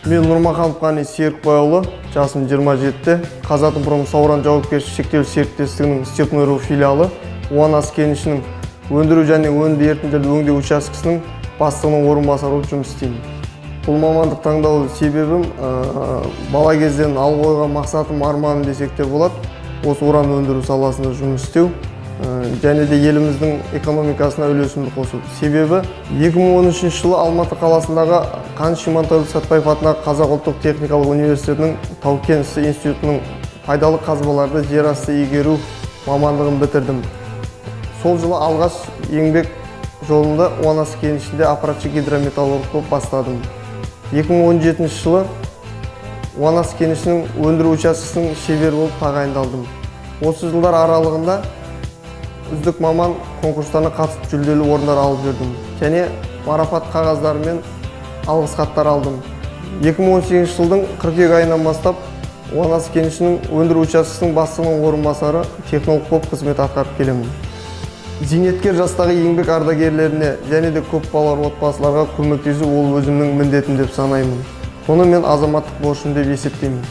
Мен Нұрмаханов Қани Серікбайұлы, жасым 27-те, Қазатомпром Сауран жауапкершілігі шектеулі серіктестігінің Степной филиалы УАНАС кенішінің өндіру және өнімді ерітінділерді өңдеу учаскесінің бастығының орынбасары болып жұмыс істеймін. Бұл мамандық таңдау себебім бала кезден алға қойған мақсатым, арманым десек те болады. Осы уран өндіру саласында жұмыс істеу және де еліміздің экономикасына үлесімді қосу. Себебі 2013 жылы Алматы қаласындағы Қаныш Имантайұлы Сәтбаев атындағы Қазақ ұлттық техникалық университетінің Тау-кен ісі институтының пайдалы қазбаларды жер асты игеру мамандығын бітірдім. Сол жылы алғаш еңбек жолында УАНАС кенішінде аппаратшы гидрометаллург болып бастадым. 2017 жылы УАНАС кенішінің өндіру учаскесінің шебері болып тағайындалдым. Осы жылдар аралығында үздік маман конкурстарына қатысып жүлделі орындар алып жүрдім. Және марапат қағаздары мен алғыс хаттар алдым. 2018 жылдың қыркүйек айынан бастап УАНАС кенішінің өндіру учаскесінің бастығының орынбасары технолог болып қызмет атқарып келемін. Зейнеткер жастағы еңбек ардагерлеріне және де көп балалы отбасыларға көмектесу ол өзімнің міндетім деп санаймын. Оны мен азаматтық борышым деп есептеймін.